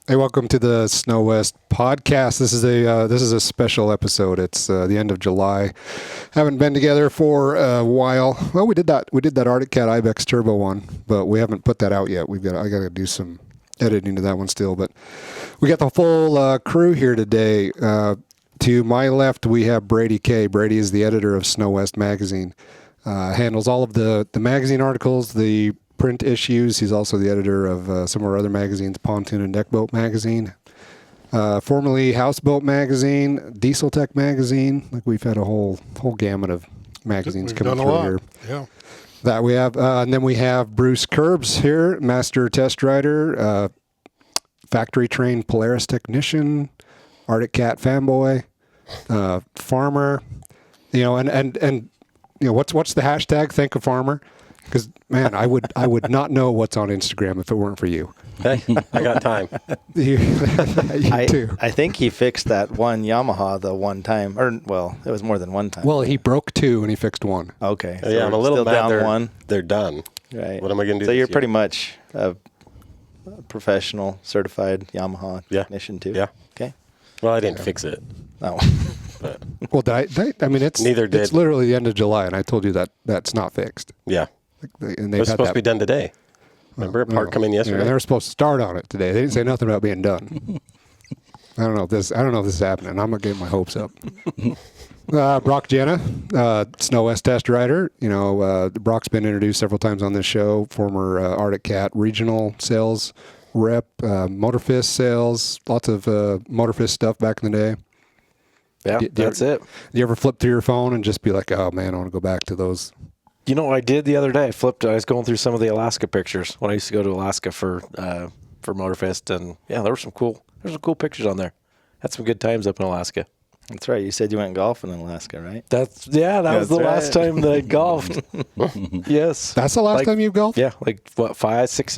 Hey, welcome to the SnoWest Podcast. This is a special episode. It's the end of July. Haven't been together for a while. Well, we did that Arctic Cat Ibex Turbo one, but we haven't put that out yet. I got to do some editing to that one still. But we got the full crew here today. To my left, we have Brady K. Brady is the editor of SnoWest Magazine. Handles all of the magazine articles, the print issues. He's also the editor of some of our other magazines, Pontoon and Deck Boat Magazine, formerly Houseboat Magazine, Diesel Tech Magazine. Like we've had a whole gamut of magazines coming through here. Yeah, that we have, and then we have Bruce Curbs here, master test rider, factory trained Polaris technician, Arctic Cat fanboy, farmer. You know, and you know what's the hashtag? Think a farmer. Because, man, I would not know what's on Instagram if it weren't for you. Hey, I got time. you too. I think he fixed that one Yamaha the one time. Or, well, it was more than one time. Well, he broke two and he fixed one. Okay. So yeah, I'm a little mad down they're done. Right. What am I going to do So this you're year? pretty much a professional, certified Yamaha technician, too? Yeah. Okay. Well, I didn't fix it. Oh. But Well, I mean, it's Neither did. It's literally the end of July, and I told you that's not fixed. yeah, And it they've was had supposed that. to be done today. Remember, part come in Yeah, yesterday. they were supposed to start on it today. They didn't say nothing about being done. I don't know if this is happening. I'm not getting my hopes up. Brock Jenna, SnoWest test rider. You know, Brock's been introduced several times on this show. Former Arctic Cat regional sales rep, Motorfist sales, lots of Motorfist stuff back in the day. yeah, that's it. You ever flip through your phone and just be like, oh man, I want to go back to those? You know what I did the other day? I was going through some of the Alaska pictures when I used to go to Alaska for Motorfest, and yeah, there's some cool pictures on there. Had some good times up in Alaska. That's right. You said you went golfing in Alaska, right? That was the last time that I golfed. Yes. That's the last time you golfed? Yeah, like what, 6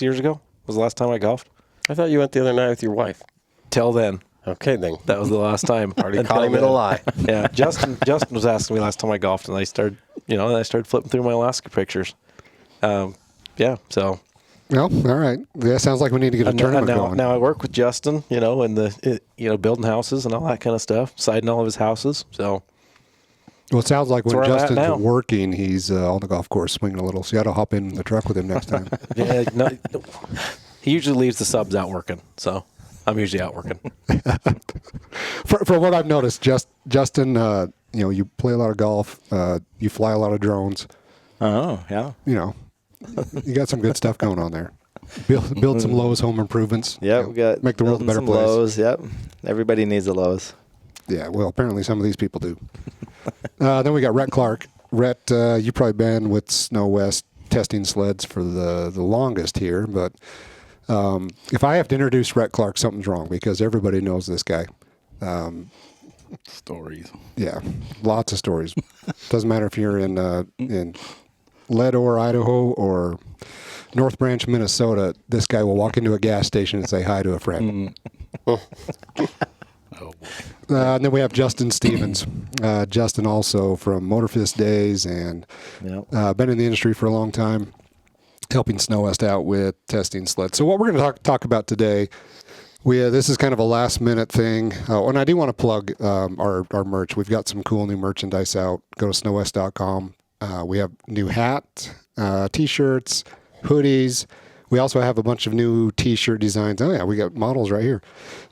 years ago was the last time I golfed. I thought you went the other night with your wife. Till then, Okay, then. that was the last time. Already Until caught him in a then. lie. Yeah, Justin was asking me last time I golfed, and I started flipping through my Alaska pictures. Yeah, so. Well, all right. Yeah, sounds like we need to get a tournament going. Now I work with Justin, in building houses and all that kind of stuff, siding all of his houses. So Well, it sounds like when where I'm at now. Justin's working, he's on the golf course swinging a little. So you got to hop in the truck with him next time. yeah, no, he usually leaves the subs out working, so I'm usually out working. For what I've noticed, Justin, you play a lot of golf, you fly a lot of drones. Oh, yeah. You know, you got some good stuff going on there. Build some Lowe's home improvements. Yeah, you know, we got make the world a better some place. Lowe's. Yep. Everybody needs a Lowe's. Yeah, well, apparently some of these people do. Then we got Rhett Clark. Rhett, you've probably been with SnoWest testing sleds for the longest here, but if I have to introduce Rhett Clark, something's wrong because everybody knows this guy. Stories. Yeah, lots of stories. Doesn't matter if you're in Leadore, Idaho, or North Branch, Minnesota. This guy will walk into a gas station and say hi to a friend. Oh, And then we have Justin Stevens. Justin also from Motorfist days and Yep. been in the industry for a long time, helping SnoWest out with testing sleds. So what we're going to talk about today, this is kind of a last minute thing. And I do want to plug our merch. We've got some cool new merchandise out. Go to snowwest.com. We have new hat, T-shirts, hoodies. We also have a bunch of new T-shirt designs. Oh yeah, we got models right here.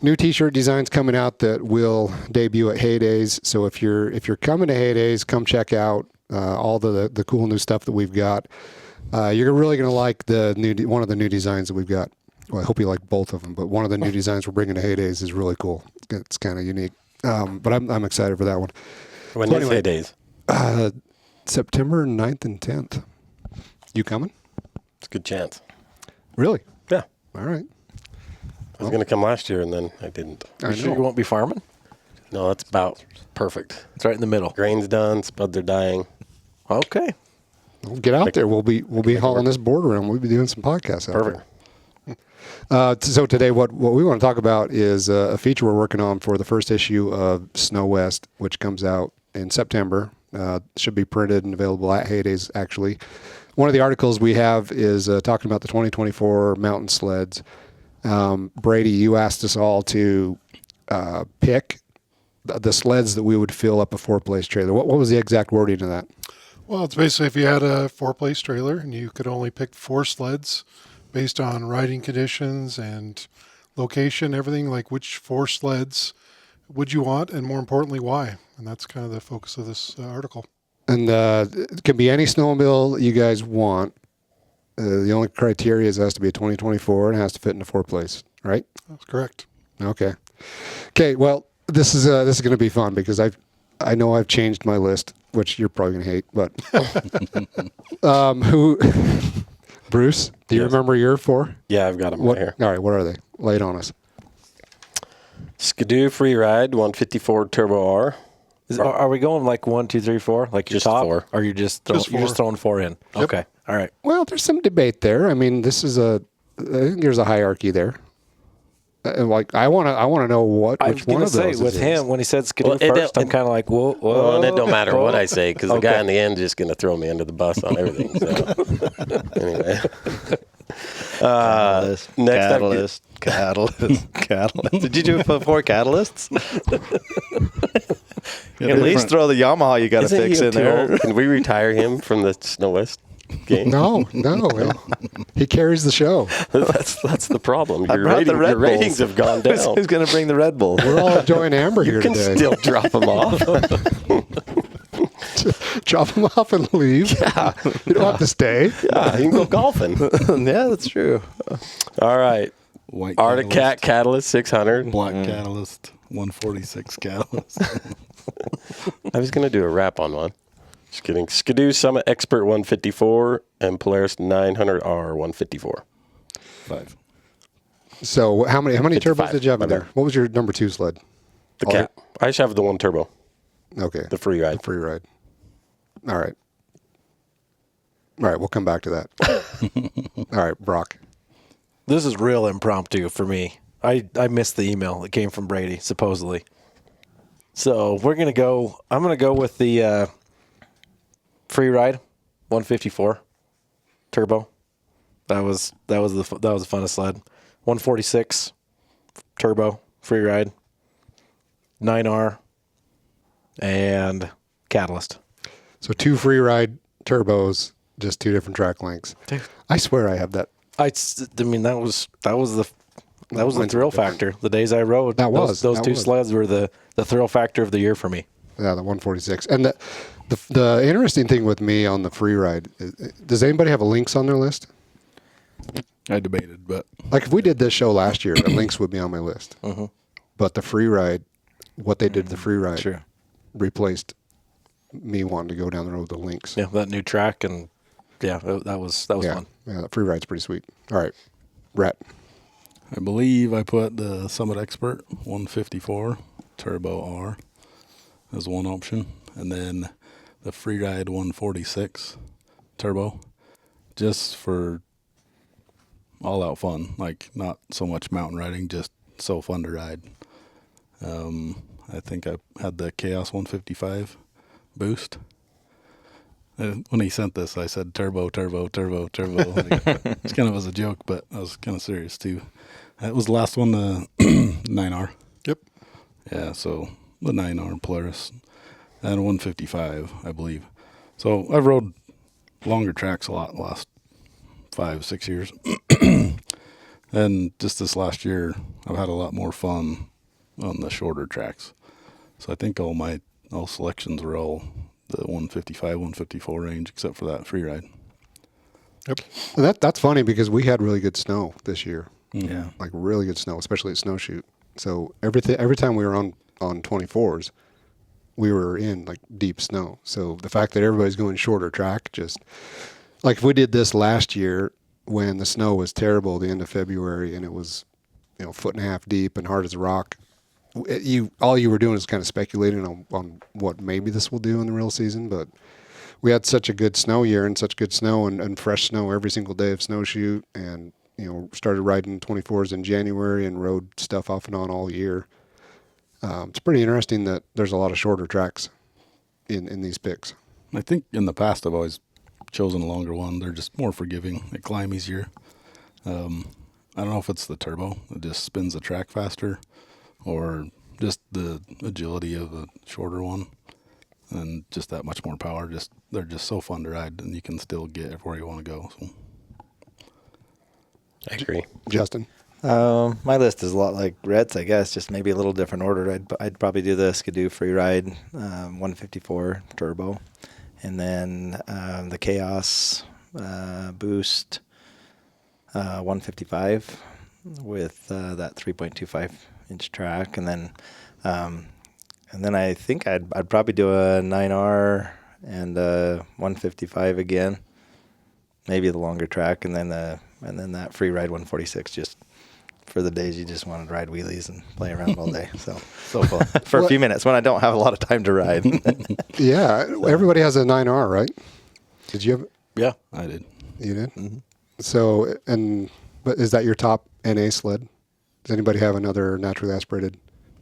New T-shirt designs coming out that will debut at Heydays. So if you're coming to Heydays, come check out all the cool new stuff that we've got. You're really going to like one of the new designs that we've got. Well, I hope you like both of them, but one of the new designs we're bringing to Heydays is really cool. It's kind of unique, but I'm excited for that one. When So is anyway, Heydays? September 9th and 10th. You coming? It's a good chance. Really? Yeah. All right. I was going to come last year, and then I didn't. I You sure know. you won't be farming? No, it's about perfect. It's right in the middle. Grain's done. Spuds are dying. Okay. Well, get out there. We'll be hauling this board around. We'll be doing some podcasts out Perfect. there. So today, what we want to talk about is a feature we're working on for the first issue of SnoWest, which comes out in September. Should be printed and available at Heydays, actually. One of the articles we have is talking about the 2024 mountain sleds. Brady, you asked us all to pick the sleds that we would fill up a 4-place trailer. What was the exact wording of that? Well, it's basically if you had a 4-place trailer and you could only pick 4 sleds based on riding conditions and location, everything, like which 4 sleds would you want, and more importantly, why? And that's kind of the focus of this article. And it can be any snowmobile you guys want. The only criteria is it has to be a 2024 and it has to fit in a 4-place, right? That's correct. Okay. Okay. Well, this is going to be fun because I know I've changed my list, which you're probably going to hate. But Bruce, do you remember your 4? Yeah, I've got them right here. All right. What are they? Lay it on us. Skidoo Freeride 154 Turbo R. Are we going like 1, 2, 3, 4? Like your Just top? 4. Or you're just throwing 4 in? Yep. Okay. All right. Well, there's some debate there. I mean, I think there's a hierarchy there. Like I want to know which one of those with it him is. when he said Skidoo first, I'm kind of like, whoa. Well, and it don't matter what I say because the Okay. guy in the end is just going to throw me under the bus on everything. So anyway, Catalyst. Did you do 4 catalysts? At least throw the Yamaha you got to Isn't fix he in too there. old? Can we retire him from the SnoWest game? No. He carries the show. that's the problem. I brought the Red Your ratings Bulls. have gone down. Who's going to bring the Red Bull? We're all enjoying Amber here You can today. still drop him off. Drop them off and leave. Yeah. You don't have to stay. Yeah, you can go golfing. Yeah, that's true. All right. White Arctic Cat Catalyst 600. Black Catalyst, 146 Catalyst. I was going to do a rap on one. Just kidding. Skidoo Summit Expert 154 and Polaris 900R 154. 5. So how many 55, turbos did you have my in there? bad. What was your number 2 sled? The Cat. I just have the one turbo, Okay. the free ride. The free ride. All right. All right, we'll come back to that. All right, Brock. This is real impromptu for me. I missed the email that came from Brady, supposedly. So I'm going to go with the free ride 154 turbo. That was the funnest sled. 146 turbo free ride, 9R, and Catalyst. So 2 free ride turbos, just 2 different track lengths. Dude. I swear I have that. I mean that was the thrill factor. The days I rode, those that 2 was. sleds were the thrill factor of the year for me. Yeah, the 146. And the interesting thing with me on the free ride, does anybody have a Lynx on their list? I debated, but Like if we did this show last year, a Lynx would be on my list. Mm-hmm. But the free ride, what they did to the free ride, Sure. replaced me wanting to go down the road with the Lynx. Yeah, that new track and that was fun. Yeah, the free ride's pretty sweet. All right, Rhett. I believe I put the Summit Expert 154 Turbo R as one option, and then the Freeride 146 Turbo, just for all-out fun, like not so much mountain riding, just so fun to ride. I think I had the Chaos 155 boost. When he sent this, I said turbo. Like, it kind of was a joke, but I was kind of serious too. That was the last one, the 9R. Yep. Yeah, so the 9R Polaris and 155, I believe. So I've rode longer tracks a lot the last 5-6 years. And just this last year, I've had a lot more fun on the shorter tracks. So I think all selections were all the 155, 154 range, except for that free ride. Yep. That's funny because we had really good snow this year. Yeah. Like really good snow, especially at Snowshoot. So every time we were on 24s, we were in like deep snow. So the fact that everybody's going shorter track, just like if we did this last year when the snow was terrible at the end of February and it was, 1.5 feet deep and hard as a rock, all you were doing is kind of speculating on what maybe this will do in the real season. But we had such a good snow year and such good snow and fresh snow every single day of Snowshoot, and started riding 24s in January and rode stuff off and on all year. It's pretty interesting that there's a lot of shorter tracks in these picks. I think in the past I've always chosen a longer one. They're just more forgiving. They climb easier. I don't know if it's the turbo. It just spins the track faster, or just the agility of the shorter one, and just that much more power. They're just so fun to ride, and you can still get where you want to go. So. I agree. Justin? My list is a lot like Rhett's, I guess, just maybe a little different order. I'd probably do the Skidoo Free Ride 154 turbo, and then the Chaos Boost 155 with that 3.25 inch track, and then I think I'd probably do a 9R and a 155 again, maybe the longer track, and then that Free Ride 146 just for the days you just want to ride wheelies and play around all day. So fun for a few minutes when I don't have a lot of time to ride. Yeah, everybody has a 9R, right? Did you have? Yeah. I did. You did. Mm-hmm. So, but is that your top NA sled? Does anybody have another naturally aspirated?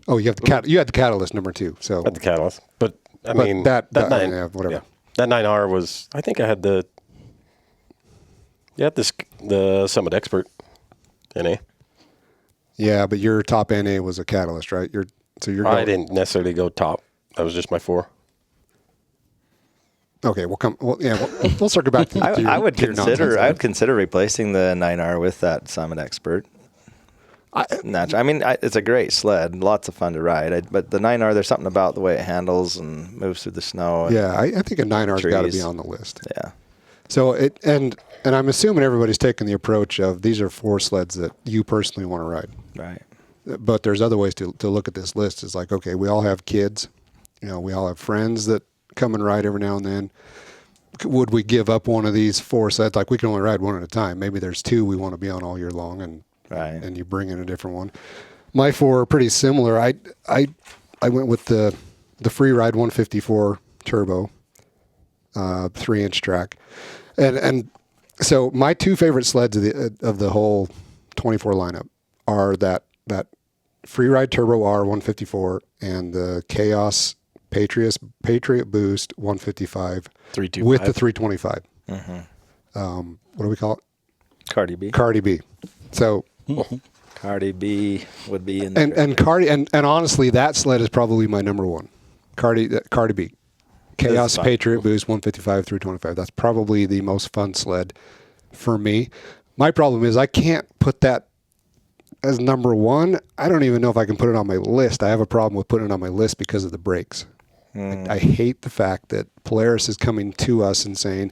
Oh, you have you had the Catalyst number 2. So At the Catalyst, but I mean that 9, yeah, whatever. yeah. That 9R was. I think I had the Summit Expert NA. Yeah, but your top NA was a Catalyst, right? I didn't necessarily go top. That was just my 4. Okay, we'll circle back to I would to your nonsense. I would consider replacing the 9R with that Summit Expert. It's a great sled, lots of fun to ride. But the 9R, there's something about the way it handles and moves through the snow. Yeah, I think a 9R's got to be trees. on the list. Yeah. So and I'm assuming everybody's taking the approach of these are 4 sleds that you personally want to ride. Right. But there's other ways to look at this list. It's like, okay, we all have kids. We all have friends that come and ride every now and then. Would we give up one of these 4 sleds? Like, we can only ride one at a time. Maybe there's 2 we want to be on all year long, and Right. you bring in a different one. My 4 are pretty similar. I went with the Free Ride 154 turbo, 3-inch track, and so my 2 favorite sleds of the whole 24 lineup are that Free Ride Turbo R 154 and the Chaos Patriot Boost 155 325. with the 325. Mm-hmm. What do we call it? Cardi B. Cardi B. So. Cardi B would be in there. And Cardi and honestly, that sled is probably my number 1. Cardi B. Chaos fun. Patriot Boost 155 325. That's probably the most fun sled for me. My problem is I can't put that as number 1. I don't even know if I can put it on my list. I have a problem with putting it on my list because of the brakes. I hate the fact that Polaris is coming to us and saying,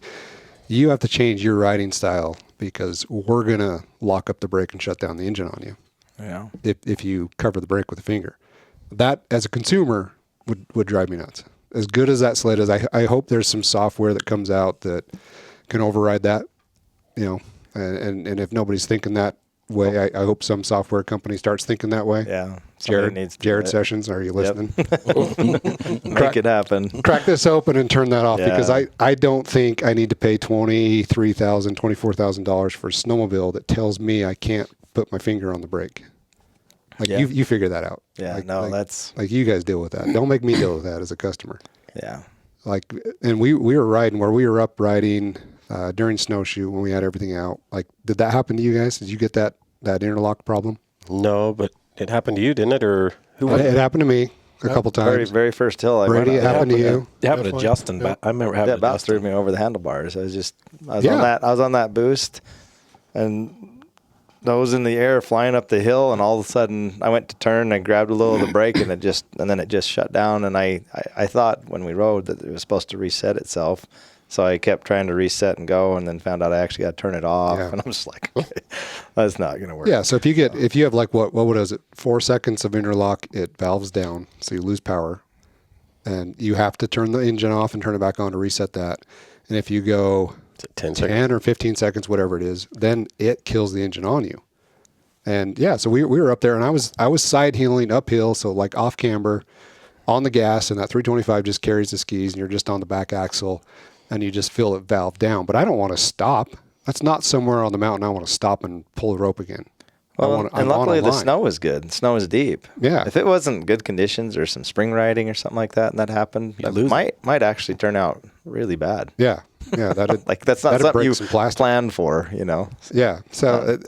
you have to change your riding style because we're going to lock up the brake and shut down the engine on you. Yeah. If you cover the brake with a finger. That, as a consumer, would drive me nuts. As good as that sled is, I hope there's some software that comes out that can override that, and if nobody's thinking that way, I hope some software company starts thinking that way. Yeah. Jared Sessions, are you listening? Make it happen. Crack this open and turn that off, Yeah. because I don't think I need to pay $23,000, $24,000 for a snowmobile that tells me I can't put my finger on the brake. Like, Yeah. you figure that out. Yeah, that's... Like, you guys deal with that. Don't make me deal with that as a customer. Yeah. Like, and we were riding where we were up riding during snowshoe when we had everything out. Like, did that happen to you guys? Did you get that interlock problem? No, but it happened to you, didn't it? Or who was It happened to me a couple Very, times. very first hill I Brady, went it on. happened to you. It happened to Definitely. Justin. Yep. I remember Yeah, having about Justin. threw me over the handlebars. I was Yeah. on that boost, and I was in the air flying up the hill, and all of a sudden I went to turn, I grabbed a little of the brake, and then it just shut down. And I thought when we rode that it was supposed to reset itself, so I kept trying to reset and go, and then found out I actually got to turn it off. Yeah. And I'm just like, that's not going to work. Yeah, so if you have like what was it, 4 seconds of interlock, it valves down, so you lose power, and you have to turn the engine off and turn it back on to reset that. And if you go 10 seconds? 10 or 15 seconds, whatever it is, then it kills the engine on you. And yeah, so we were up there, and I was side heeling uphill, so like off camber, on the gas, and that 325 just carries the skis, and you're just on the back axle, and you just feel it valve down. But I don't want to stop. That's not somewhere on the mountain I want to stop and pull the rope again. Well, and luckily the snow was good. The snow was deep. Yeah. If it wasn't good conditions or some spring riding or something like that, and that happened, that lose might actually turn out really bad. Yeah. Yeah, that'd Like that's not that'd something break you some plastic. planned for, you know. Yeah. So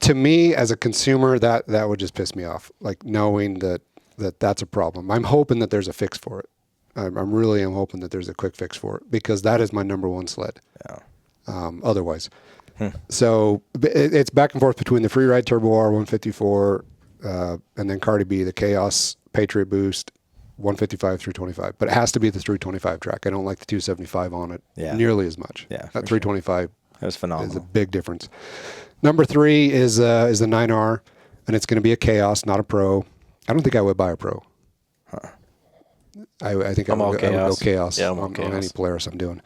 to me, as a consumer, that would just piss me off. Like knowing that's a problem. I'm hoping that there's a fix for it. I'm really hoping that there's a quick fix for it because that is my number one sled. Yeah. Otherwise, so it's back and forth between the Freeride Turbo R 154 and then Cardi B, the Chaos Patriot Boost 155 325. But it has to be the 325 track. I don't like the 275 on it nearly as much. Yeah, that 325 it was phenomenal. is a big difference. Number 3 is the 9R, and it's going to be a Chaos, not a Pro. I don't think I would buy a Pro. I think I would go Chaos Yeah, on any Polaris I'm doing,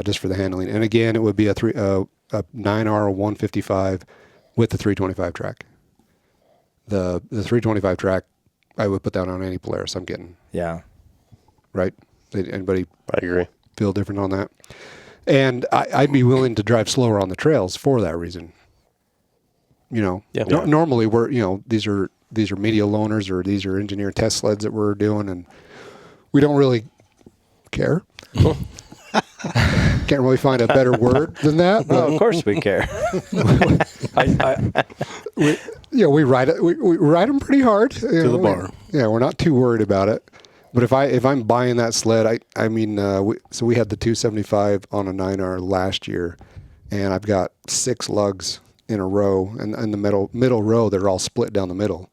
just for the handling. And again, it would be a 9R 155 with the 325 track. The 325 track, I would put that on any Polaris I'm getting. Yeah. Right? Anybody I agree. feel different on that? And I'd be willing to drive slower on the trails for that reason. You know, normally we're, these are media loaners or these are engineer test sleds that we're doing, and we don't really care. Can't really find a better word than that. Well, of course we care. We ride it. We ride them pretty hard to the bar. We're not too worried about it. But if I'm buying that sled, we had the 275 on a 9R last year, and I've got 6 lugs in a row, and in the middle row they're all split down the middle.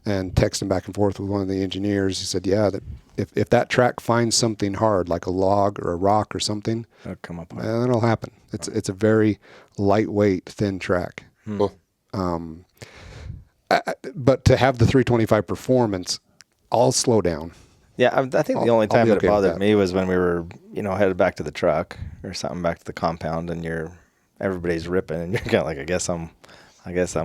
And texting back and forth with one of the engineers, he said, that if that track finds something hard like a log or a rock or something, It'll come up. then it'll happen. It's a very lightweight, thin track. But to have the 325 performance, I'll slow down. Yeah, I think the only time be that okay it with bothered that. me was when we were, headed back to the truck or something, back to the compound, and everybody's ripping, and you're kind of like, I guess I'm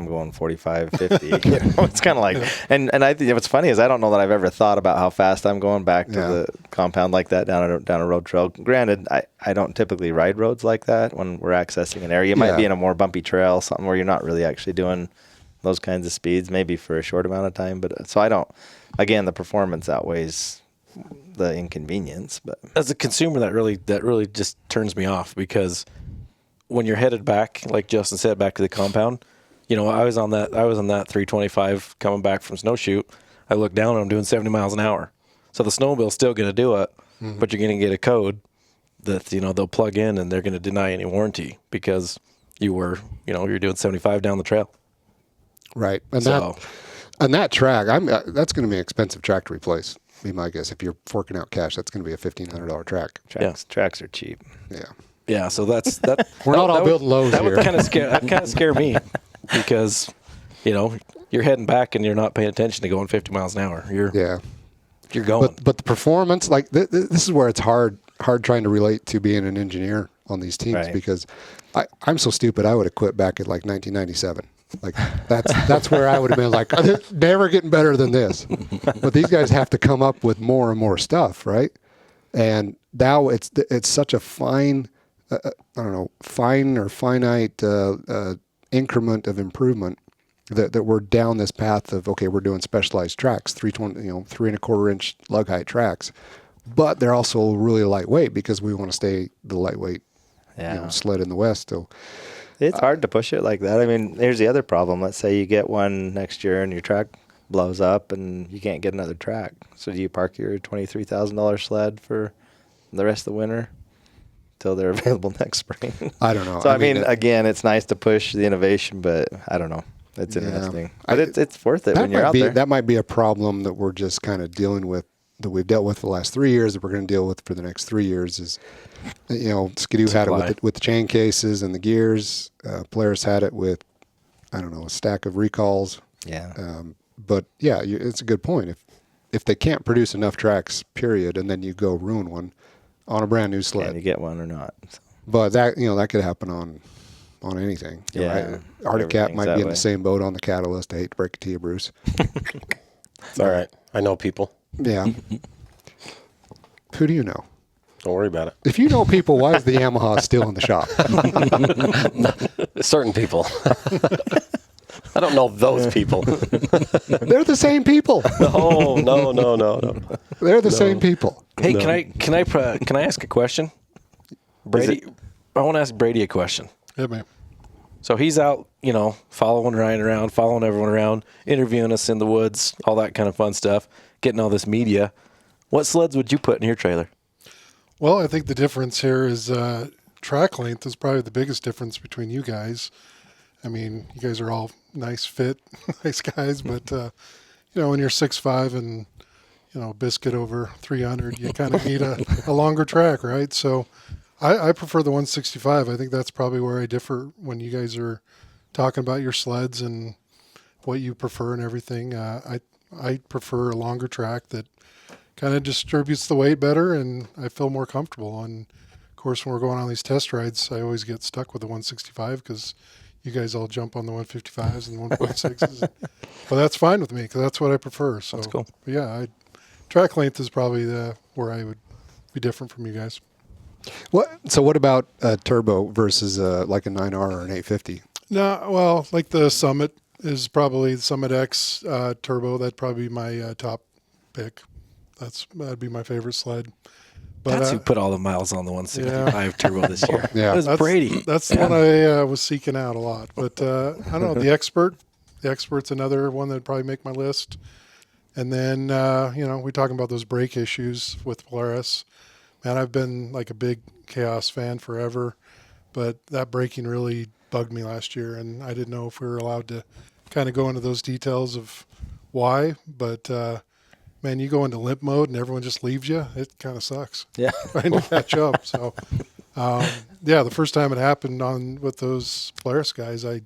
going 45, 50. It's kind of like, and I think what's funny is I don't know that I've ever thought about how fast I'm going back to the compound like that down a road trail. Granted, I don't typically ride roads like that when we're accessing an area. You might be in a more bumpy trail, something where you're not really actually doing those kinds of speeds, maybe for a short amount of time. But so I don't. Again, the performance outweighs the inconvenience. But as a consumer, that really just turns me off, because when you're headed back, like Justin said, back to the compound, I was on that 325 coming back from snowshoot. I look down and I'm doing 70 miles an hour. So the snowmobile's still going to do it, but you're going to get a code that, they'll plug in and they're going to deny any warranty because you're doing 75 down the trail. Right. And that track, that's going to be an expensive track to replace. Be my guess. If you're forking out cash, that's going to be a $1,500 track. tracks are cheap. Yeah. Yeah. So that's that. We're not all building lows that here. Would kind of scare me, because, you're heading back and you're not paying attention to going 50 miles an hour. You're going. But the performance, like this is where it's hard trying to relate to being an engineer on these teams, because I'm so stupid. I would have quit back at like 1997. Like that's where I would have been like, never getting better than this. But these guys have to come up with more and more stuff, right? And now it's such a fine, finite increment of improvement that we're down this path of, okay, we're doing specialized tracks, 3.25, 3.25 inch lug height tracks, but they're also really lightweight because we want to stay the lightweight sled in the West. So it's hard to push it like that. I mean, here's the other problem. Let's say you get one next year and your track blows up and you can't get another track. So do you park your $23,000 sled for the rest of the winter till they're available next spring? I don't know. So I mean, again, it's nice to push the innovation, but I don't know. It's interesting. But it's worth it when you're out there. That might be a problem that we're just kind of dealing with, that we've dealt with the last 3 years, that we're going to deal with for the next 3 years. Is, Skidoo had it with the chain cases and the gears. Polaris had it with, a stack of recalls. Yeah. But yeah, it's a good point. If they can't produce enough tracks, period, and then you go ruin one on a brand new sled, Can you get one or not? So. But that that could happen on anything. Arctic Cat might be in the same boat on the Catalyst. I hate to break it to you, Bruce. It's all right. I know people. Yeah. Who do you know? Don't worry about it. If you know people, why is the Yamaha still in the shop? Certain people. I don't know those people. They're the same people. No. They're the same people. Hey, can I ask a question? Brady, I want to ask Brady a question. Yeah, man. So he's out, following Ryan around, following everyone around, interviewing us in the woods, all that kind of fun stuff, getting all this media. What sleds would you put in your trailer? Well, I think the difference here is track length is probably the biggest difference between you guys. I mean, you guys are all nice fit, nice guys, but, when you're 6'5" and, biscuit over 300, you kind of need a longer track, right? So I prefer the 165. I think that's probably where I differ when you guys are talking about your sleds and what you prefer and everything. I prefer a longer track that kind of distributes the weight better, and I feel more comfortable. And of course, when we're going on these test rides, I always get stuck with the 165 because you guys all jump on the 155s and the 1.6s. Well, that's fine with me because that's what I prefer. So that's cool. Yeah, track length is probably where I would be different from you guys. So what about a turbo versus like a 9R or an 850? No, well, like the Summit is probably the Summit X turbo. That'd probably be my top pick. That'd be my favorite sled. But, that's who put all the miles on the 165 turbo this year. Yeah. It was Brady. That's the one I was seeking out a lot. But I don't know, the Expert's another one that'd probably make my list. And then, we're talking about those brake issues with Polaris. Man, I've been like a big Chaos fan forever, but that braking really bugged me last year, and I didn't know if we were allowed to kind of go into those details of why. But, man, you go into limp mode and everyone just leaves you. It kind of sucks. Yeah. Trying to catch up. So, the first time it happened with those Polaris guys, I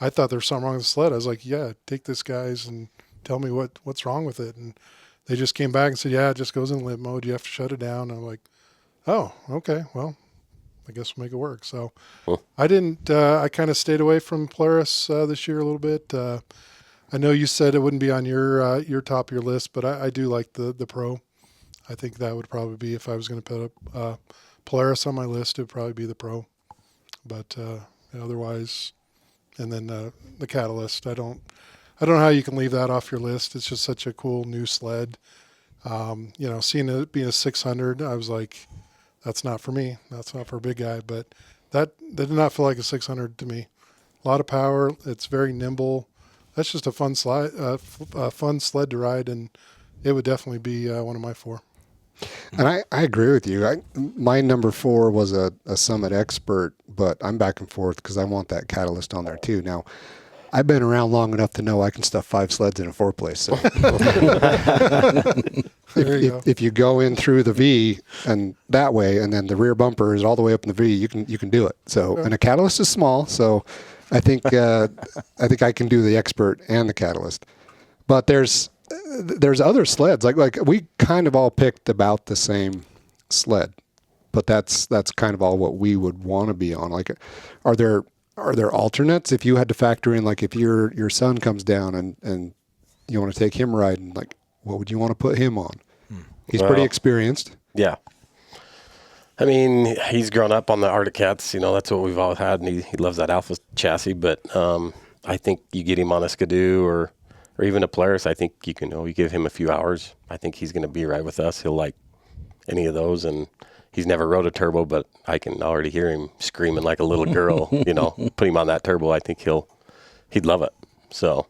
thought there was something wrong with the sled. I was like, yeah, take this, guys, and tell me what's wrong with it. And they just came back and said, yeah, it just goes in limp mode. You have to shut it down. And I'm like, oh, okay, well, I guess we'll make it work. So I didn't, I kind of stayed away from Polaris this year a little bit. I know you said it wouldn't be on your top of your list, but I do like the Pro. I think that would probably be, if I was going to put up Polaris on my list, it would probably be the Pro. But otherwise, and then the Catalyst, I don't know how you can leave that off your list. It's just such a cool new sled. Seeing it being a 600, I was like, that's not for me. That's not for a big guy. But that did not feel like a 600 to me. A lot of power. It's very nimble. That's just a fun sled to ride, and it would definitely be one of my 4. And I agree with you. My number 4 was a Summit Expert, but I'm back and forth because I want that Catalyst on there too. Now, I've been around long enough to know I can stuff 5 sleds in a 4-place. So if you go in through the V and that way, and then the rear bumper is all the way up in the V, you can do it. So, and a Catalyst is small, so I think I can do the Expert and the Catalyst. But there's other sleds like we kind of all picked about the same sled, but that's kind of all what we would want to be on. Like, are there alternates if you had to factor in, like, if your son comes down and you want to take him riding, like, what would you want to put him on? He's pretty experienced. Yeah. I mean, he's grown up on the Arctic Cats. That's what we've all had, and he loves that Alpha chassis. But I think you get him on a Skidoo or even a Polaris. I think you give him a few hours. I think he's going to be right with us. He'll like any of those, and he's never rode a turbo, but I can already hear him screaming like a little girl. Put him on that turbo. I think he'd love it. So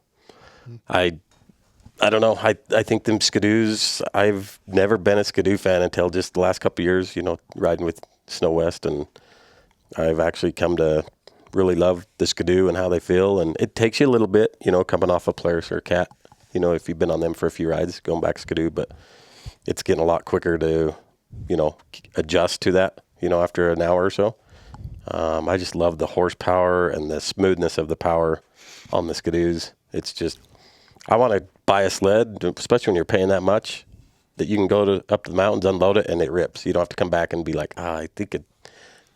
I don't know. I think them Skidoos, I've never been a Skidoo fan until just the last couple of years, riding with SnoWest, and I've actually come to really love the Skidoo and how they feel. And it takes you a little bit, coming off a Polaris or a Cat, if you've been on them for a few rides, going back Skidoo, but it's getting a lot quicker to, adjust to that, after an hour or so. I just love the horsepower and the smoothness of the power on the Skidoos. It's just, I want to buy a sled, especially when you're paying that much, that you can go up to the mountains, unload it, and it rips. You don't have to come back and be like, I think a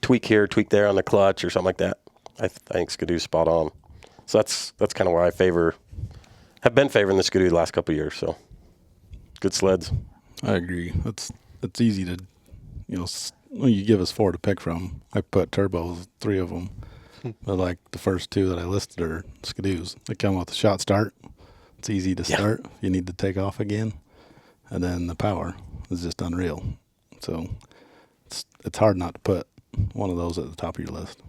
tweak here, tweak there on the clutch or something like that. I think Skidoo's spot on. So that's kind of where have been favoring the Skidoo the last couple of years. So good sleds. I agree. It's easy to, you give us 4 to pick from. I put turbos, 3 of them. But like the first 2 that I listed are Skidoos. They come with a shot start. It's easy to start if you need to take off again. And then the power is just unreal. So it's hard not to put one of those at the top of your list.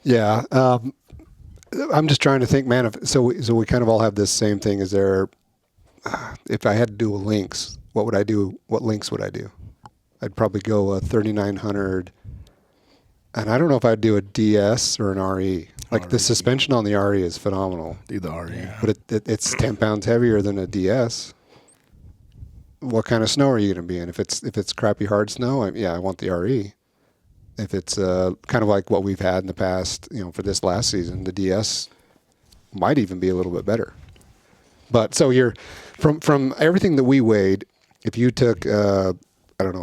Yeah. I'm just trying to think, man. So we kind of all have this same thing. Is there, if I had to do a links, what would I do? What links would I do? I'd probably go a 3900, and I don't know if I'd do a DS or an RE. Like the suspension on the RE is phenomenal. Do the RE. But it's 10 pounds heavier than a DS. What kind of snow are you going to be in? If it's crappy hard snow, I want the RE. If it's kind of like what we've had in the past, for this last season, the DS might even be a little bit better. But so you're from everything that we weighed, if you took a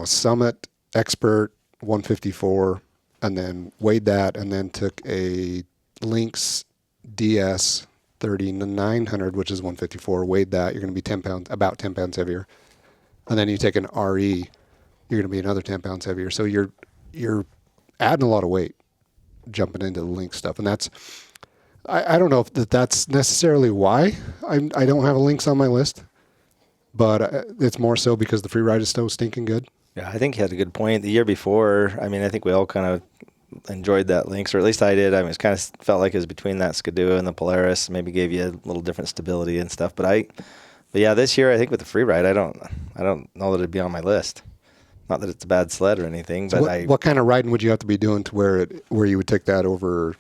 Summit Expert 154 and then weighed that and then took a Lynx DS 3900, which is 154, weighed that, you're going to be about 10 pounds heavier. And then you take an RE, you're going to be another 10 pounds heavier. So you're adding a lot of weight jumping into the Lynx stuff. And that's, I don't know if that's necessarily why I don't have a Lynx on my list, but it's more so because the free ride is so stinking good. Yeah, I think he had a good point. The year before, I think we all kind of enjoyed that Lynx, or at least I did. It kind of felt like it was between that Skidoo and the Polaris. Maybe gave you a little different stability and stuff. But yeah, this year I think with the free ride, I don't know that it'd be on my list. Not that it's a bad sled or anything, So but what kind of riding would you have to be doing to where you would take that over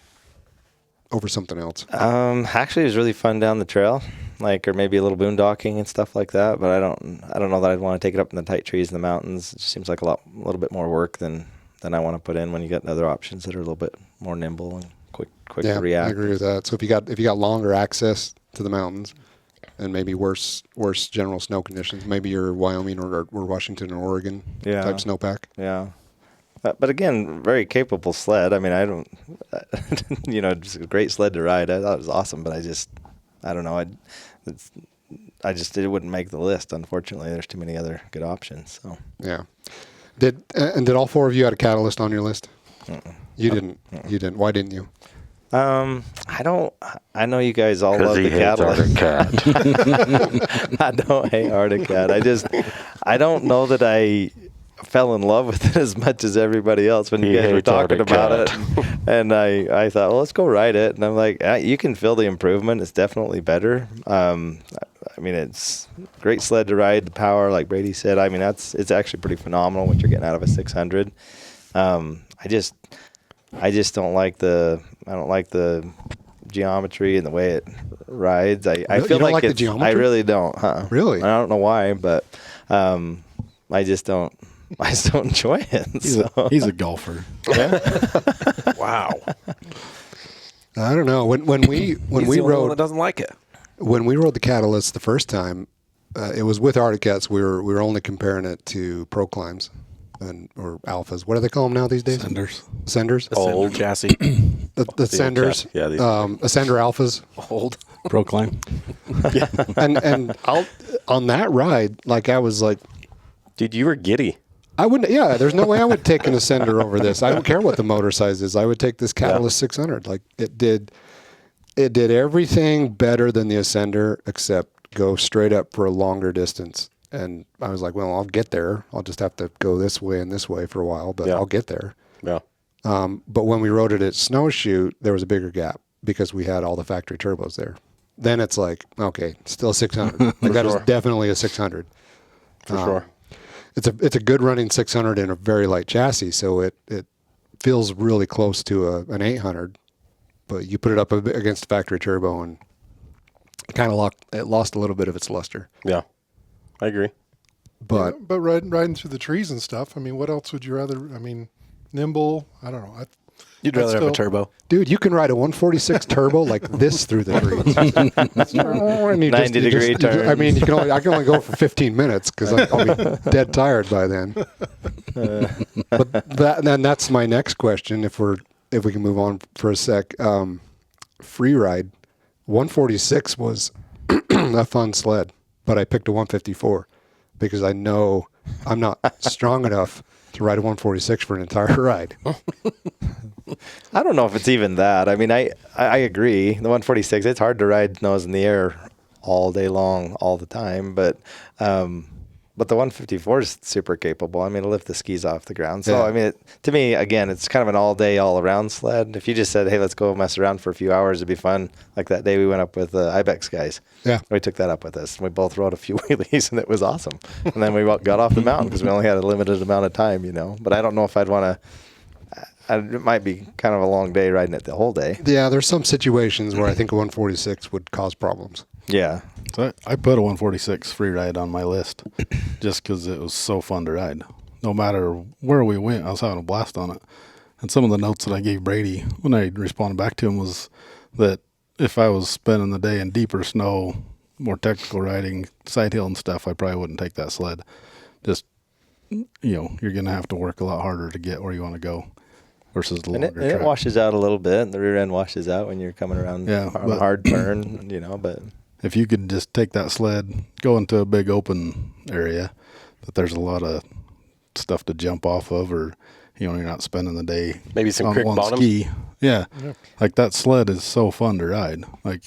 something else? Actually, it was really fun down the trail, or maybe a little boondocking and stuff like that. But I don't know that I'd want to take it up in the tight trees in the mountains. It just seems like a little bit more work than I want to put in when you get other options that are a little bit more nimble and quick to react. I agree with that. So if you got longer access to the mountains and maybe worse general snow conditions, maybe you're Wyoming or Washington or Oregon type snowpack. Yeah. But again, very capable sled. I don't, just a great sled to ride. I thought it was awesome, but I don't know. It wouldn't make the list. Unfortunately, there's too many other good options. So yeah. Did all four of you had a Catalyst on your list? Mm-mm. You didn't. Mm-mm. You didn't. Why didn't you? I don't. I know you guys all love the Catalyst. I don't hate Arctic Cat. I don't know that I fell in love with it as much as everybody else when you guys were talking about it. And I thought, well, let's go ride it. And I'm like, you can feel the improvement. It's definitely better. It's a great sled to ride. The power, like Brady said, it's actually pretty phenomenal what you're getting out of a 600. I just don't like the geometry and the way it rides. I feel like the geometry? I really don't. Really? I don't know why, but I just don't enjoy it. He's a golfer. Yeah. Wow. I don't know. When we rode, that doesn't like it. When we rode the Catalyst the first time, it was with Arctic Cats. We were only comparing it to Pro Climbs or Alphas. What do they call them now these days? Senders. Old chassis. The Senders. Yeah, Ascender Alphas. Old. Proclaim. Yeah. And on that ride, I was like, dude, you were giddy. I wouldn't. Yeah, there's no way I would take an Ascender over this. I don't care what the motor size is. I would take this Catalyst 600. It did everything better than the Ascender, except go straight up for a longer distance. And I was like, well, I'll get there. I'll just have to go this way and this way for a while, but I'll get there. Yeah. But when we rode it at Snowshoot, there was a bigger gap because we had all the factory turbos there. Then it's like, okay, still 600. That is definitely a 600. For sure. It's a good running 600 in a very light chassis, so it feels really close to an 800. But you put it up against the factory turbo, and it lost a little bit of its luster. Yeah, I agree. But riding through the trees and stuff. What else would you rather? Nimble. I don't know. You'd rather have a turbo. Dude, you can ride a 146 turbo like this through the trees. 90-degree turn. I can only go for 15 minutes because I'll be dead tired by then. But that's my next question. If we can move on for a sec, free ride, 146 was a fun sled, but I picked a 154 because I know I'm not strong enough to ride a 146 for an entire ride. I don't know if it's even that. I agree. The 146, it's hard to ride nose in the air all day long, all the time. But But the 154 is super capable. I mean, it'll lift the skis off the ground. So, Yeah. I mean, to me, again, it's kind of an all-day, all-around sled. If you just said, hey, let's go mess around for a few hours, it'd be fun. Like that day we went up with the Ibex guys. Yeah. We took that up with us. We both rode a few wheelies, and it was awesome. And then we got off the mountain because we only had a limited amount of time, you know. But I don't know if I'd want to. It might be kind of a long day riding it the whole day. Yeah, there's some situations where I think a 146 would cause problems. Yeah. So I put a 146 free ride on my list just because it was so fun to ride. No matter where we went, I was having a blast on it. And some of the notes that I gave Brady when I responded back to him was that if I was spending the day in deeper snow, more technical riding, side hill and stuff, I probably wouldn't take that sled. Just, you're going to have to work a lot harder to get where you want to go versus the longer And it track. washes out a little bit. The rear end washes out when you're coming around on a hard turn, but... If you could just take that sled, go into a big open area that there's a lot of stuff to jump off of, or you're not spending the day Maybe some on creek one bottoms. ski. Yeah, like that sled is so fun to ride. Like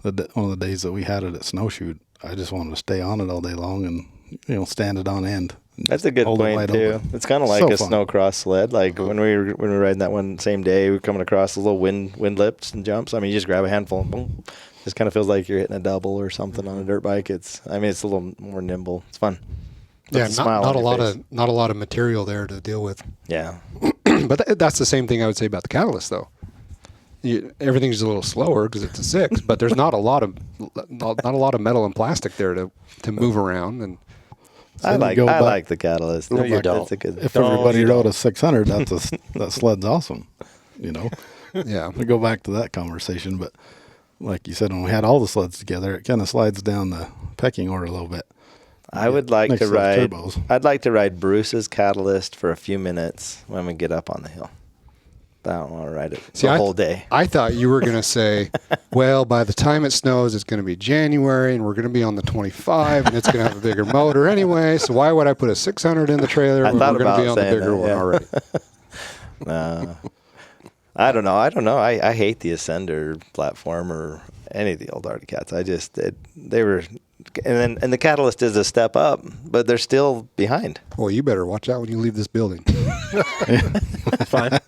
one of the days that we had it at Snowshoot, I just wanted to stay on it all day long and stand it on end. That's a good Hold it point wide too. open. It's kind of like So a fun. snowcross sled. Like when we were riding that one same day, we were coming across the little wind lips and jumps. I mean, you just grab a handful and boom. Just kind of feels like you're hitting a double or something on a dirt bike. It's a little more nimble. It's fun. Yeah, Puts a smile not a on your lot face. of not a lot of material there to deal with. Yeah. But that's the same thing I would say about the Catalyst, though. Everything's a little slower because it's a 6, but there's not a lot of metal and plastic there to move around. And I then you go back- like the Catalyst. No, you It's don't. a good. If No, everybody you rode a 600, that sled's awesome. yeah, We go back to that conversation, but like you said, when we had all the sleds together, it kind of slides down the pecking order a little bit. I would like Next to to those ride. turbos. I'd like to ride Bruce's Catalyst for a few minutes when we get up on the hill. But I don't want to ride it the whole day. I thought you were going to say, well, by the time it snows, it's going to be January, and we're going to be on the 25, and it's going to have a bigger motor anyway. So why would I put a 600 in the trailer when we're thought going to be about on the saying bigger that, one yeah. already? I don't know. I hate the Ascender platform or any of the old Arctic Cats. They were, and the Catalyst is a step up, but they're still behind. Well, you better watch out when you leave this building. It's fine.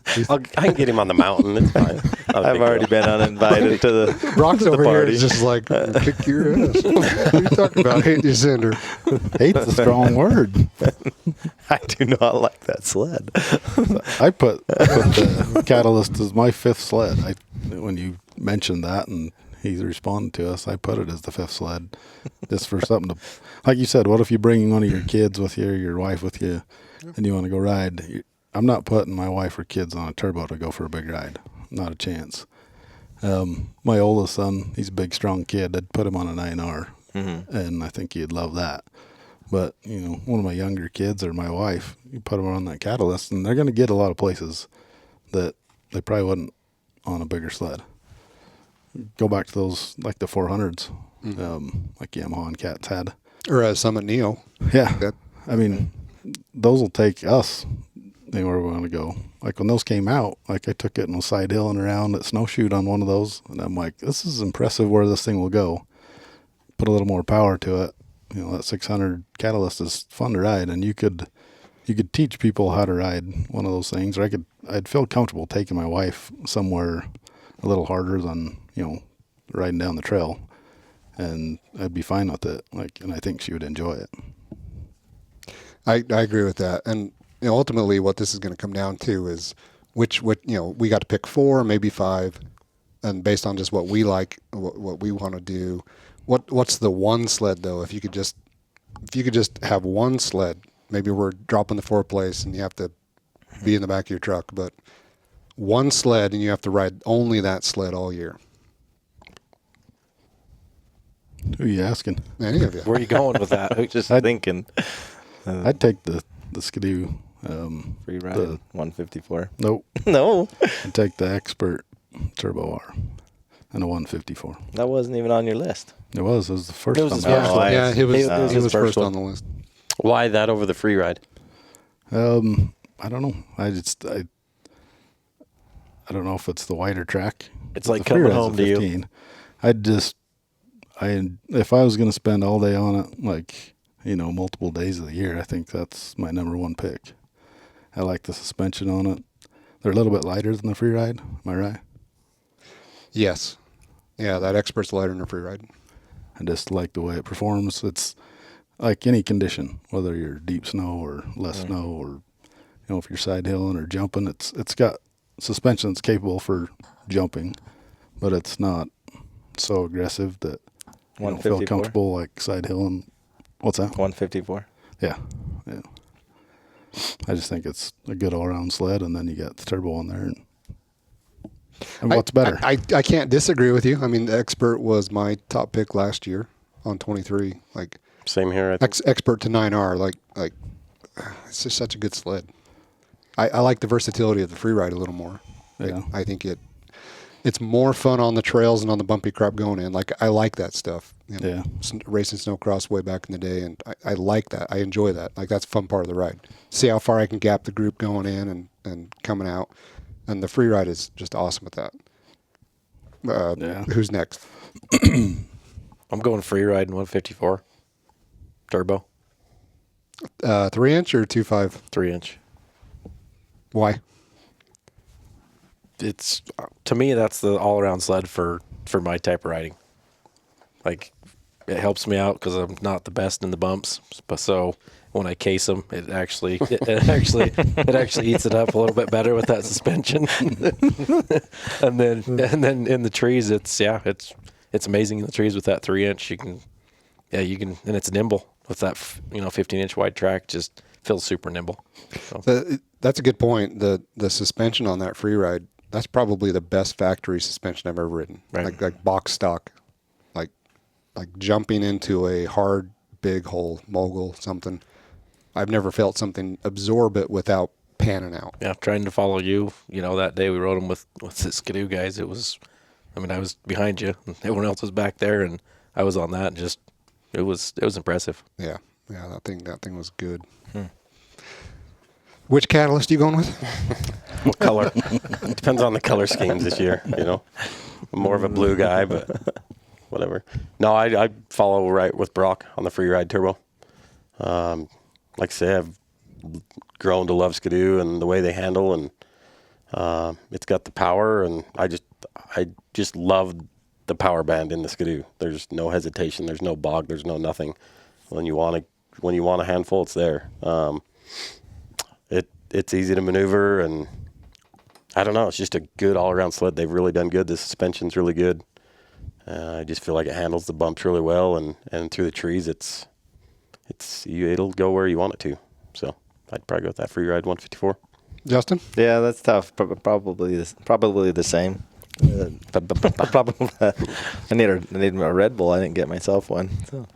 I can get him on the mountain. It's fine. Not a I've big already deal. been uninvited to the. Brock's over here party. is just like, kick your ass. What are you talking about? Hate the Ascender. Hate's a strong word. I do not like that sled. I put the Catalyst as my 5th sled. When you mentioned that and he responded to us, I put it as the 5th sled just for something to, like you said, what if you bring one of your kids with you or your wife with you and you want to go ride? I'm not putting my wife or kids on a turbo to go for a big ride. Not a chance. My oldest son, he's a big, strong kid. I'd put him on a 9R, and I think he'd love that. But, one of my younger kids or my wife, you put them on that Catalyst, and they're going to get a lot of places that they probably wouldn't on a bigger sled. Go back to those, like the 400s, like Yamaha and Cats had. Or a Summit Neo. Yeah. That- I mean, those will take us anywhere we want to go. Like when those came out, like I took it and was side hilling around at Snowshoot on one of those, and I'm like, this is impressive where this thing will go. Put a little more power to it. That 600 Catalyst is fun to ride, and you could teach people how to ride one of those things, or I'd feel comfortable taking my wife somewhere a little harder than, riding down the trail, and I'd be fine with it. And I think she would enjoy it. I agree with that. And ultimately what this is going to come down to is which we got to pick 4, maybe 5, and based on just what we like, what we want to do. What's the one sled though? If you could just have one sled, maybe we're dropping the 4-place and you have to be in the back of your truck, but one sled and you have to ride only that sled all year. Who are you asking? Any of you. Where are you going with that? Just thinking. I'd take the Skidoo. Free ride. The- 154. Nope. No, I'd take the Expert Turbo R and a 154. that wasn't even on your list. It was the first It was on his the first list. one. Yeah, he was It was he his was first first one. on the list. Why that over the free ride? I don't know. I don't know if it's the wider track. It's but like the free coming ride's a home to you. If I was going to spend all day on it, like, multiple days of the year, I think that's my number one pick. I like the suspension on it. They're a little bit lighter than the free ride. Am I right? Yes. Yeah, that Expert's lighter than a free ride. I just like the way it performs. It's like any condition, whether you're deep snow or less snow, or if you're side hilling or jumping. It's got suspension that's capable for jumping, but it's not so aggressive that you don't feel comfortable like side hilling. What's that? 154. Yeah. I just think it's a good all-around sled, and then you got the turbo on there. And what's better? I can't disagree with you. I mean, the Expert was my top pick last year on 23. Like, Same here. I think. Expert to 9R. Like, it's just such a good sled. I like the versatility of the free ride a little more. Yeah. I think it's more fun on the trails and on the bumpy crap going in. Like, I like that stuff. Racing snowcross way back in the day, and I like that. I enjoy that. Like, that's a fun part of the ride. See how far I can gap the group going in and coming out. And the free ride is just awesome at that. Who's next? I'm going free ride in 154 turbo, 3-inch or 2.5? 3-inch. Why? It's to me that's the all around sled for my type of riding. Like, it helps me out because I'm not the best in the bumps, but so when I case them, it actually eats it up a little bit better with that suspension. and then in the trees, it's amazing in the trees with that 3-inch. You can, and it's nimble with that 15-inch wide track. Just feels super nimble. So. That's a good point. The suspension on that free ride, that's probably the best factory suspension I've ever ridden. Right. Like box stock, like jumping into a hard big hole, mogul, something. I've never felt something absorb it without panning out. Yeah, trying to follow you. That day we rode them with the Skidoo guys. It was, I was behind you, and everyone else was back there, and I was on that. And just it was impressive. Yeah, that thing was good. Which catalyst are you going with? What color? Depends on the color schemes this year. I'm more of a blue guy, but whatever. No, I follow right with Brock on the free ride turbo. Like I say, I've grown to love Skidoo and the way they handle, and it's got the power, and I just love the power band in the Skidoo. There's no hesitation, there's no bog, there's no nothing. When you want a handful, it's there. It's easy to maneuver, and I don't know, it's just a good all around sled. They've really done good. The suspension's really good. I just feel like it handles the bumps really well, and through the trees, it'll go where you want it to. So I'd probably go with that free ride 154. Justin? Yeah, that's tough. Probably the same. Probably, I need a Red Bull. I didn't get myself one. So,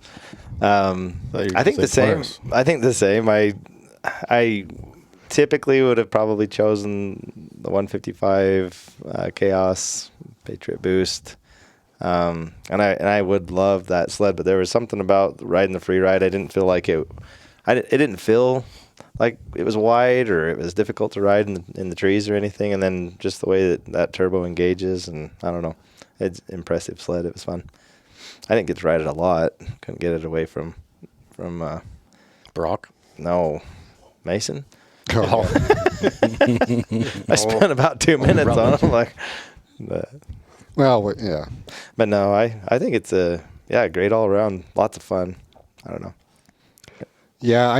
I think the same. I think the same. I typically would have probably chosen the 155 Chaos Patriot Boost. And I would love that sled, but there was something about riding the free ride. I didn't feel like it didn't feel like it was wide or it was difficult to ride in the trees or anything. And then just the way that turbo engages, and I don't know, it's an impressive sled. It was fun. I didn't get to ride it a lot. Couldn't get it away from Brock. No, Mason. Oh. I spent about 2 minutes on him. Well, yeah. But no, I think it's a great all around, lots of fun. I don't know. Yeah,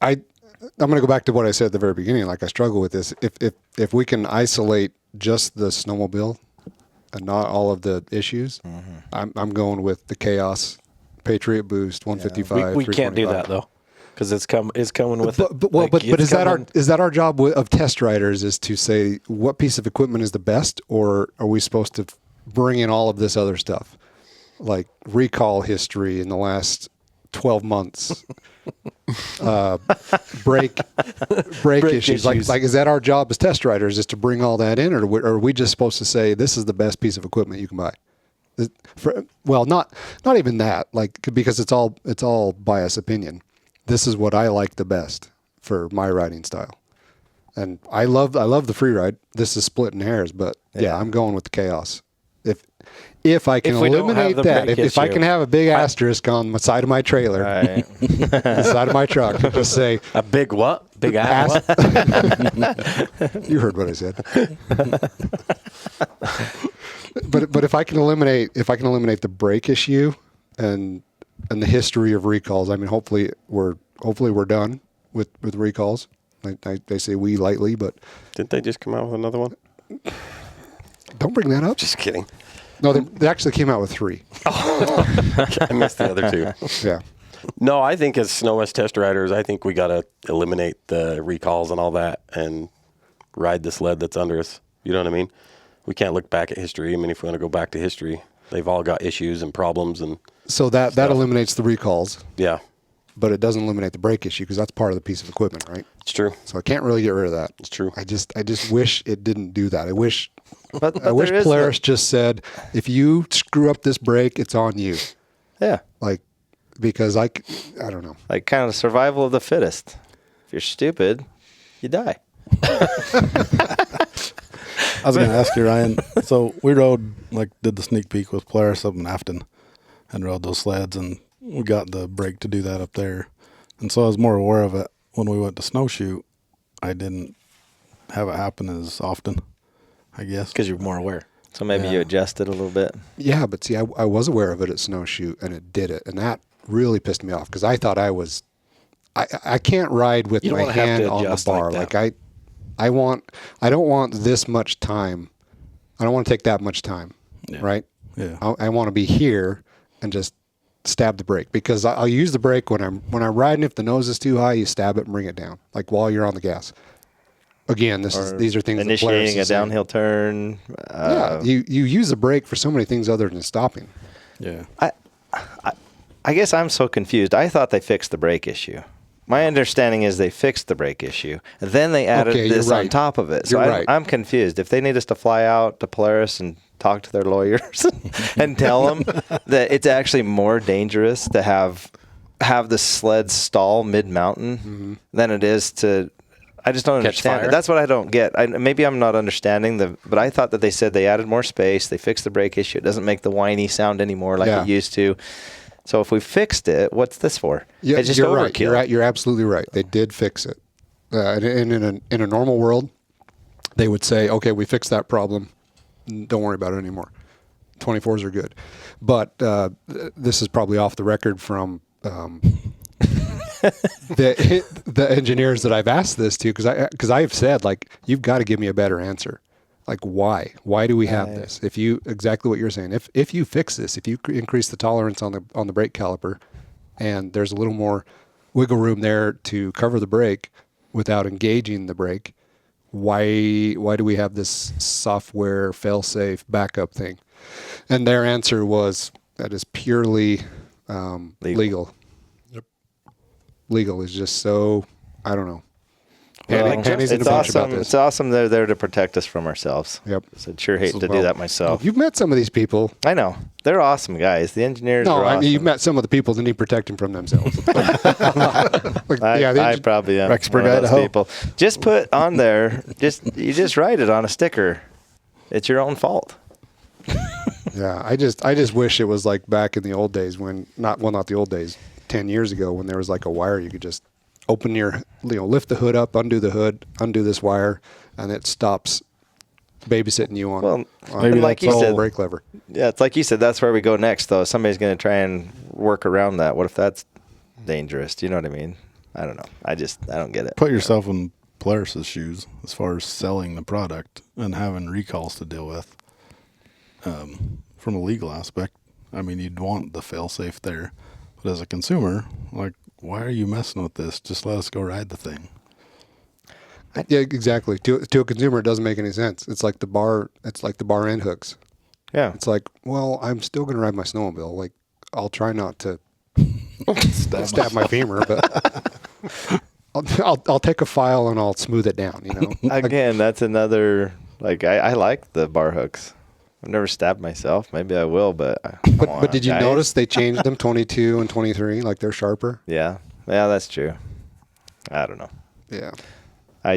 I'm going to go back to what I said at the very beginning. Like, I struggle with this. If we can isolate just the snowmobile and not all of the issues, I'm going with the Chaos Patriot Boost 155. We can't do that though, because it's coming with. But is that our job of test riders, is to say what piece of equipment is the best, or are we supposed to bring in all of this other stuff, like recall history in the last 12 months, brake issues. Like is that our job as test riders, is to bring all that in, or are we just supposed to say this is the best piece of equipment you can buy? Well, not even that, like, because it's all bias opinion. This is what I like the best for my riding style, and I love the free ride. This is splitting hairs, but yeah, I'm going with the Chaos. if I can If we don't have eliminate the that, brake if I issue. can have a big asterisk on the side of my trailer, Right. the side of my truck, and just say, A big what? Big ass. you heard what I said. but if I can eliminate the brake issue and the history of recalls, I mean, hopefully we're done with recalls. They say we lightly, but Didn't they just come out with another one? don't bring that up. Just kidding. No, they actually came out with 3. I missed the other 2. Yeah. No, I think as SnoWest test riders, I think we got to eliminate the recalls and all that and ride the sled that's under us. You know what I mean? We can't look back at history. I mean, if we want to go back to history, they've all got issues and problems. And So that eliminates the recalls, yeah, but it doesn't eliminate the brake issue because that's part of the piece of equipment, right? it's true. So I can't really get rid of that. It's true. I just wish it didn't do that. I wish But there is Polaris just said, if you screw up this brake, it's on you. yeah, Like, because I don't know. like kind of survival of the fittest. If you're stupid, you die. I was going to ask you, Ryan. So we did the sneak peek with Polaris up in Afton and rode those sleds, and we got the brake to do that up there. And so I was more aware of it when we went to snowshoot. I didn't have it happen as often, I guess. Because you're more aware. So maybe Yeah. you adjust it a little bit. Yeah, but see, I was aware of it at Snowshoot, and it did it. And that really pissed me off because I thought I was – I can't ride with You don't my wanna have hand to on the adjust bar. like that. I don't want this much time. I don't want to take that much time, Yeah. right? Yeah. I want to be here and just stab the brake because I'll use the brake when I'm riding. If the nose is too high, you stab it and bring it down, like while you're on the gas. Again, these are things that Polaris Initiating a is saying. downhill turn. Yeah, you use the brake for so many things other than stopping. Yeah. I guess I'm so confused. I thought they fixed the brake issue. My understanding is they fixed the brake issue. Then they added Okay, you're this on right. top of it. So You're right. I'm confused. If they need us to fly out to Polaris and talk to their lawyers and tell them that it's actually more dangerous to have the sled stall mid-mountain than it is to – I just don't understand fire? it. That's what I don't get. Maybe I'm not understanding but I thought that they said they added more space. They fixed the brake issue. It doesn't make the whiny sound anymore like Yeah. it used to. So if we fixed it, what's this for? Yeah, It's just you're overkill. right. You're right. You're absolutely right. They did fix it. And in a normal world, they would say, "Okay, we fixed that problem. Don't worry about it anymore. 24s are good." But this is probably off the record from the engineers that I've asked this to because I've said like, you've got to give me a better answer. Like why? Why do we have this? If you exactly what you're saying. If you fix this, if you increase the tolerance on the brake caliper, and there's a little more wiggle room there to cover the brake without engaging the brake, why do we have this software fail-safe backup thing? And their answer was that is purely legal. Yep. Legal is just so I don't know. Well, Pennies in a it's bunch awesome. about this. It's awesome they're there to protect us from ourselves. Yep. So I'd sure hate to do Well, that myself. You've met some of these people. I know. They're awesome guys. The engineers No, are awesome. I mean you've met some of the people that need protecting from themselves. Like, I probably am Rexburg, one of those Idaho. people. Just put on there, you just write it on a sticker. It's your own fault. yeah, I just wish it was like back in the old days when not the old days, 10 years ago when there was like a wire you could just open lift the hood up, undo the hood, undo this wire, and it stops babysitting you on maybe like that's you all- said, brake lever. Yeah, it's like you said, that's where we go next, though. Somebody's going to try and work around that. What if that's dangerous? Do you know what I mean? I don't know. I don't get it. Put yourself in Polaris's shoes as far as selling the product and having recalls to deal with. From a legal aspect, I mean, you'd want the fail-safe there. But as a consumer, like, why are you messing with this? Just let us go ride the thing. Yeah, exactly. To a consumer, it doesn't make any sense. It's like the bar end hooks. Yeah. It's like, well, I'm still going to ride my snowmobile. Like, I'll try not to stab my femur, but I'll take a file and I'll smooth it down. You know. Again, that's another, like, I like the bar hooks. I've never stabbed myself. Maybe I will, but But did you notice they changed them 22 and 23? Like they're sharper. Yeah, that's true. I don't know. Yeah. I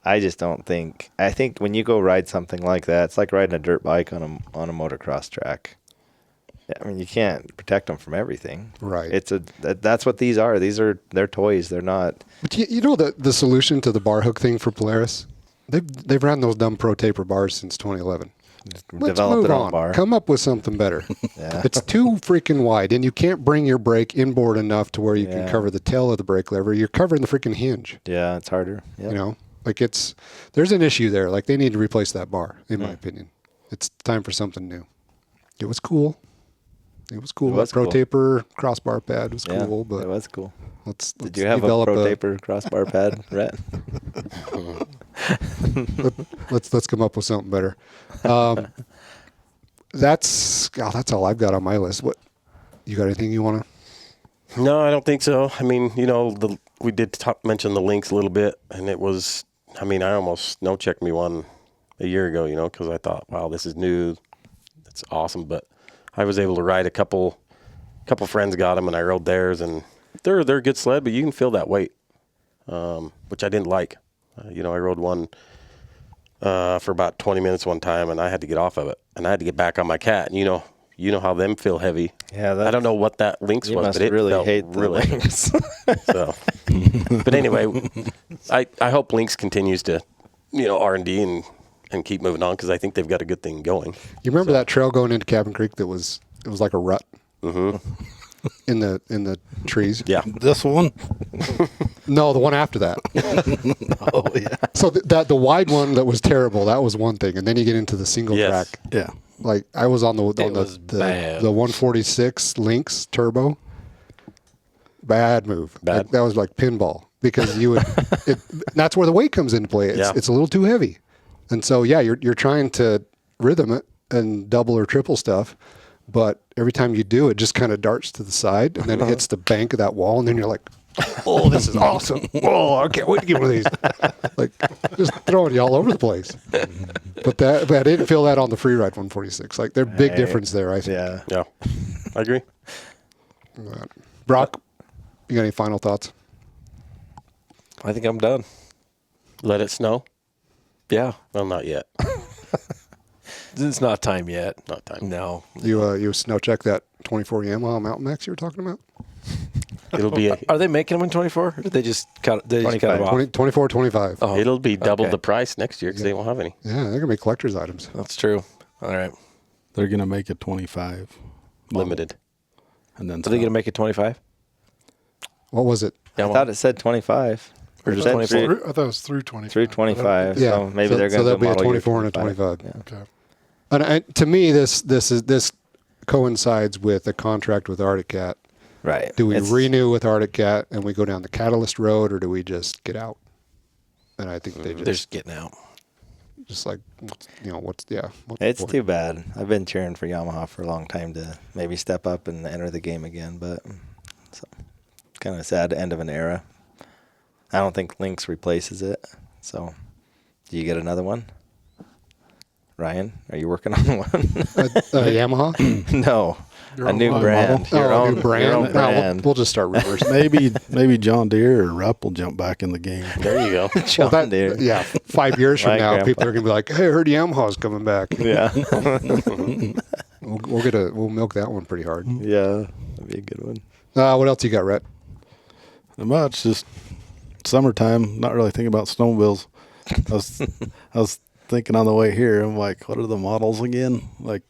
I just don't think. I think when you go ride something like that, it's like riding a dirt bike on a motocross track. I mean, you can't protect them from everything. Right. That's what these are. They're toys. They're not. But you know the solution to the bar hook thing for Polaris? They've ran those dumb Pro Taper bars since 2011. Let's Develop move their on. own bar. Come up with something better. Yeah. It's too freaking wide, and you can't bring your brake inboard enough to where you can Yeah. cover the tail of the brake lever. You're covering the freaking hinge. Yeah, it's harder. Yep. You know, like there's an issue there. Like they need to replace that bar, in my opinion. It's time for something new. It was cool. It was cool. It was Pro cool. Taper crossbar pad was Yeah, cool, but it was cool. let's Did you have a develop Pro Taper crossbar pad, Rhett? Let's come up with something better. That's all I've got on my list. What you got? Anything you want to? No, I don't think so. I mean, we did mention the links a little bit, and it was. I mean, I almost checked me one a year ago, because I thought, wow, this is new, it's awesome. But I was able to ride a couple friends got them, and I rode theirs, and they're a good sled, but you can feel that weight, which I didn't like. I rode one for about 20 minutes one time, and I had to get off of it, and I had to get back on my cat. And you know how them feel heavy. Yeah, I don't know what that Lynx You was, must but it really felt hate the really Lynx. So, but anyway, I hope Lynx continues to, R&D and keep moving on, because I think they've got a good thing going. You remember that trail going into Cabin Creek it was like a rut in the trees? Yeah. This one? No, the one after that. Oh, yeah. So the wide one that was terrible, that was one thing, and then you get into the single Yes. track. Yeah. Like I was on the bad. 146 Lynx Turbo. Bad move. Bad. That was like pinball, because you would. That's where the weight comes into play. It's a little too heavy, and so you're trying to rhythm it and double or triple stuff, but every time you do, it just kind of darts to the side, and then it hits the bank of that wall, and then you're like, "Oh, this is awesome! Oh, I can't wait to get one of these!" Like just throwing you all over the place. But I didn't feel that on the Freeride 146. Like there's big difference there. I think. Yeah. Yeah. I agree. Brock, you got any final thoughts? I think I'm done. Let it snow? Yeah. Well, not yet. It's not time yet. Not time. No. You snow check that 24 Yamaha Mountain Max you were talking about? It'll be Are they making them in 24? Or did they just cut them 25. off? 24, 25. Oh, it'll be double okay. the price next year, because they won't have any. Yeah, they're gonna be collector's items. That's true. All right. They're going to make it 25. Limited. And then Are they going to make it 25? What was it? I thought it said 25. Or It just said 24? I thought it was through 25. Through 25. Yeah, So maybe they're going to there'll be a model year 24 and a 25. Yeah. Okay. And to me, this coincides with a contract with Arctic Cat. Right. Do we It's- renew with Arctic Cat and we go down the Catalyst road, or do we just get out? And I think they They're just just getting out. like what's the It's point? too bad. I've been cheering for Yamaha for a long time to maybe step up and enter the game again, but it's kind of a sad end of an era. I don't think Lynx replaces it. So, do you get another one? Ryan, are you working on one? Yamaha. No, Your a own new model. brand. Oh, Your a own new brand. Your own No, brand. we'll just start reversing. maybe John Deere or Rupp will jump back in the game. There you go. John Well, Deere. yeah, 5 years from My now, grandpa. people are gonna be like, "Hey, I heard Yamaha's coming back." Yeah. We'll milk that one pretty hard. Yeah. That'd be a good one. What else you got, Rhett? Not much, just summertime. Not really thinking about snowmobiles. I was thinking on the way here. I'm like, what are the models again? Like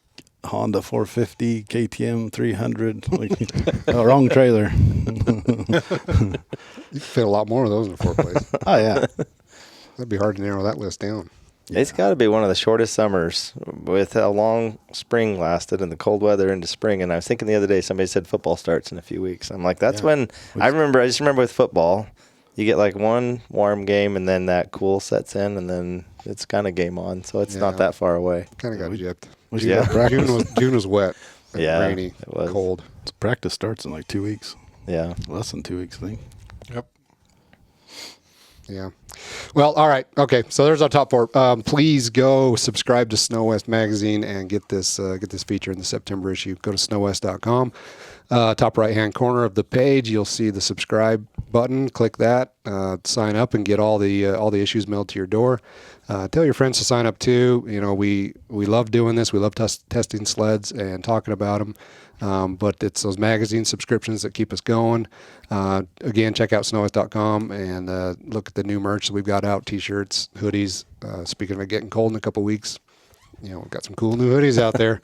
Honda 450, KTM 300. Like, wrong trailer. You could fit a lot more of those in a 4-place. Oh yeah. That'd be hard to narrow that list down. It's got to be one of the shortest summers with how long spring lasted and the cold weather into spring. And I was thinking the other day, somebody said football starts in a few weeks. I'm like, that's when I just remember with football, you get like one warm game and then that cool sets in and then it's kind of game on. So it's not that far away. Kind of got gypped. We Yeah. got practice. June was wet, and Yeah, rainy, it was. cold. Practice starts in like 2 weeks. Yeah. Less than 2 weeks, I think. Yep. Yeah. Well, all right. Okay. So there's our top 4. Please go subscribe to SnoWest Magazine and get this feature in the September issue. Go to snowwest.com. Top right-hand corner of the page, you'll see the subscribe button, click that, sign up, and get all the issues mailed to your door. Tell your friends to sign up too. You know, we love doing this. We love testing sleds and talking about them. But it's those magazine subscriptions that keep us going. Again, check out snowest.com and look at the new merch that we've got out: t-shirts, hoodies. Speaking of it getting cold in a couple weeks, you know, we've got some cool new hoodies out there.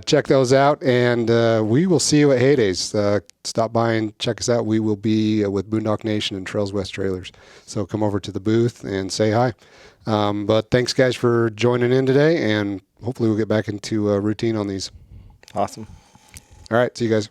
Check those out, and we will see you at Heydays. Stop by and check us out. We will be with Boondock Nation and Trails West Trailers. So come over to the booth and say hi. But thanks, guys, for joining in today, and hopefully we'll get back into a routine on these. Awesome. All right, see you guys.